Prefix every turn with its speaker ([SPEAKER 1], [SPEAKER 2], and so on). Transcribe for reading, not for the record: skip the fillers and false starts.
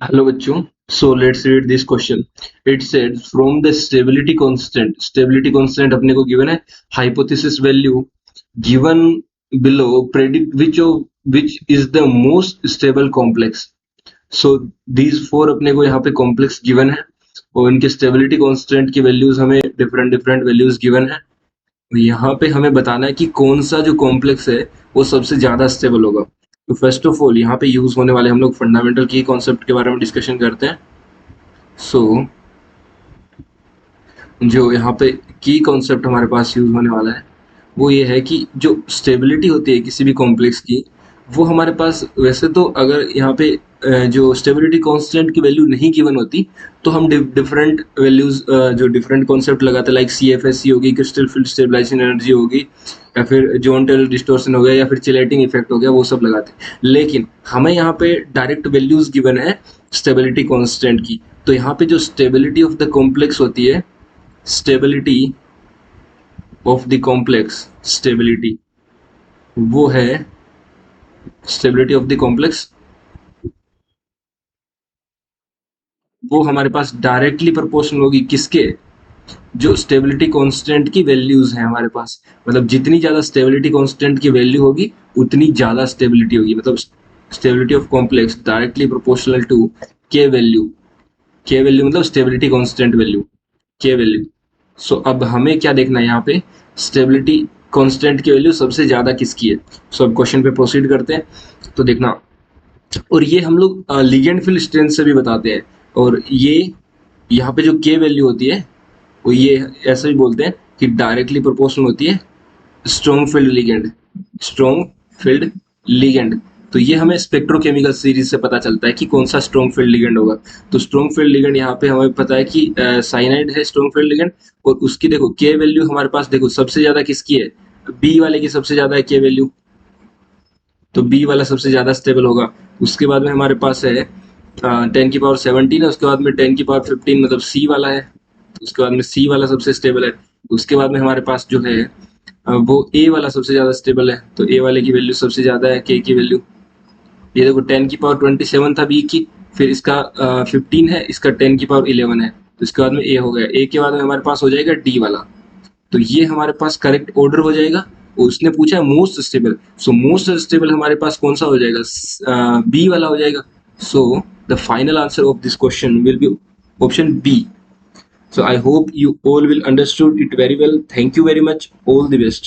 [SPEAKER 1] Hello बच्चों, so let's read this question. It said from the stability constant अपने को given है, hypothesis value given below, predict which is the most stable complex. So these four अपने को यहाँ पे complex given है और इनके stability constant की values हमें different values given है। यहाँ पे हमें बताना है कि कौन सा जो कॉम्प्लेक्स है वो सबसे ज्यादा स्टेबल होगा। तो फर्स्ट ऑफ ऑल यहाँ पे यूज होने वाले हम लोग फंडामेंटल की कॉन्सेप्ट के बारे में डिस्कशन करते हैं। सो जो यहाँ पे की कॉन्सेप्ट हमारे पास यूज होने वाला है वो ये है कि जो स्टेबिलिटी होती है किसी भी कॉम्प्लेक्स की, वो हमारे पास वैसे तो अगर यहाँ पे जो स्टेबिलिटी कांस्टेंट की वैल्यू नहीं गिवन होती तो हम डिफरेंट वैल्यूज जो डिफरेंट कॉन्सेप्ट लगाते, लाइक CFSE होगी, क्रिस्टल फील्ड स्टेबलाइजिंग एनर्जी होगी, या फिर जॉन टेलर डिस्टॉर्शन हो गया, या फिर चिलेटिंग इफेक्ट हो गया, वो सब लगाते। लेकिन हमें यहाँ पे डायरेक्ट वैल्यूज गिवन है स्टेबिलिटी कांस्टेंट की। तो यहाँ पे जो स्टेबिलिटी ऑफ द कॉम्प्लेक्स होती है, stability of the complex, stability वो है स्टेबिलिटी ऑफ द कॉम्प्लेक्स, वो हमारे पास डायरेक्टली प्रोपोर्शनल होगी किसके, जो स्टेबिलिटी कांस्टेंट की वैल्यूज हैं हमारे पास। मतलब जितनी ज्यादा स्टेबिलिटी कांस्टेंट की वैल्यू होगी उतनी ज्यादा स्टेबिलिटी होगी। मतलब stability of complex directly proportional to K value. K value मतलब stability constant value, K value. So अब हमें क्या देखना है यहाँ पे, स्टेबिलिटी कांस्टेंट की वैल्यू सबसे ज्यादा किसकी है। सो अब क्वेश्चन पे प्रोसीड करते हैं। तो देखना, और ये हम लोग लिगेंड फील्ड स्ट्रेंथ से भी बताते हैं। और ये यहाँ पे जो के वैल्यू होती है वो ये ऐसा भी बोलते हैं कि डायरेक्टली प्रोपोर्शनल होती है strong field ligand, strong field ligand. तो ये हमें स्पेक्ट्रोकेमिकल सीरीज से पता चलता है कि कौन सा स्ट्रॉन्ग फील्ड लिगेंड होगा। तो स्ट्रॉन्ग फील्ड लिगेंड यहाँ पे हमें पता है कि साइनाइड है स्ट्रॉन्ग फील्ड लिगेंड। और उसकी देखो के वैल्यू हमारे पास, देखो सबसे ज्यादा किसकी है, बी वाले की सबसे ज्यादा है के वैल्यू। तो बी वाला सबसे ज्यादा स्टेबल होगा। उसके बाद में हमारे पास है 10⁻17 है, उसके बाद में 10⁻15 मतलब सी वाला है। उसके बाद में सी वाला सबसे स्टेबल है। उसके बाद में हमारे पास जो है वो ए वाला सबसे ज्यादा स्टेबल है। तो ए वाले की वैल्यू सबसे ज्यादा है, के की वैल्यू। ये देखो 10⁻27 था बी की, फिर इसका 15 है, इसका 10⁻11 है। तो इसके बाद में ए हो गया, ए के बाद में हमारे पास हो जाएगा डी वाला। तो ये हमारे पास करेक्ट ऑर्डर हो जाएगा। और उसने पूछा है most stable, so most stable हमारे पास कौन सा हो जाएगा, बी वाला हो जाएगा। So the final answer of this question will be option B. So I hope you all will understood it very well. Thank you very much. All the best.